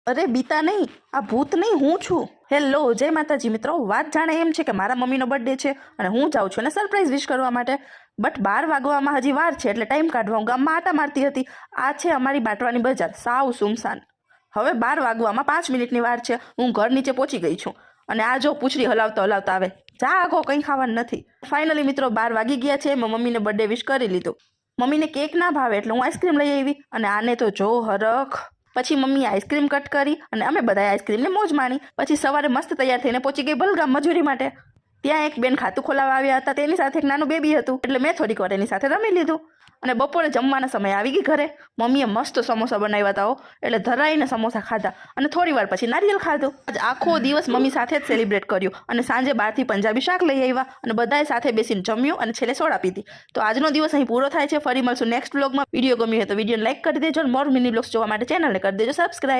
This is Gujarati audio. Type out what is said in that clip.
અરે બીતા નહીં, આ ભૂત નહીં, હું છું. હેલો, જય માતાજી મિત્રો. વાત જાણે એમ છે કે મારા મમ્મીનો બર્થડે છે અને હું જાઉં છું એને સરપ્રાઈઝ વિશ કરવા માટે. બટ 12 વાગવામાં હજી વાર છે એટલે ટાઈમ કાઢવા હું ગામમાં આટા મારતી હતી. આ છે અમારી બાટવાની બજાર, સાવ સુમસાન. હવે 12 વાગવામાં 5 મિનિટની વાર છે. હું ઘર નીચે પહોંચી ગઈ છું અને આ જો પૂંછડી હલાવતા હલાવતા આવે, જા આગો, કંઈ ખાવાનું નથી. ફાઇનલી મિત્રો 12 વાગી ગયા છે. મેં મમ્મીને બર્થડે વિશ કરી લીધું. મમ્મીને કેક ના ભાવે એટલે હું આઈસ્ક્રીમ લઈ આવી અને આને તો જો હરખ. પછી મમ્મીએ આઈસ્ક્રીમ કટ કરી અને અમે બધાએ આઈસ્ક્રીમને મોજ માણી. પછી સવારે મસ્ત તૈયાર થઈને પહોંચી ગઈ બલગામ મજૂરી માટે. ત્યાં એક બેન ખાતું ખોલાવા આવ્યા હતા, તેની સાથે એક નાનું બેબી હતું એટલે મેં થોડીક વાર એની સાથે રમી લીધું. અને બપોરે જમવાના સમય આવી ગઈ ઘરે. મમ્મીએ મસ્ત સમોસા બનાવ્યા હતા એટલે ધરાઈને સમોસા ખાધા અને થોડી વાર પછી નારિયેલ ખાધું. આજ આખો દિવસ મમ્મી સાથે જ સેલિબ્રેટ કર્યું અને સાંજે બહારથી પંજાબી શાક લઈ આવ્યા અને બધાએ સાથે બેસીને જમ્યું અને છેલ્લે સોડા પીધી. તો આજનો દિવસ અહીં પૂરો થાય છે. ફરી મળશું નેક્સ્ટ વ્લોગમાં. વિડીયો ગમ્યો હોય તો વિડીયોને લાઈક કરી દેજો અને મોર મિની વ્લોગ્સ જોવા માટે ચેનલને કરી દેજો સબસ્ક્રાઈબ.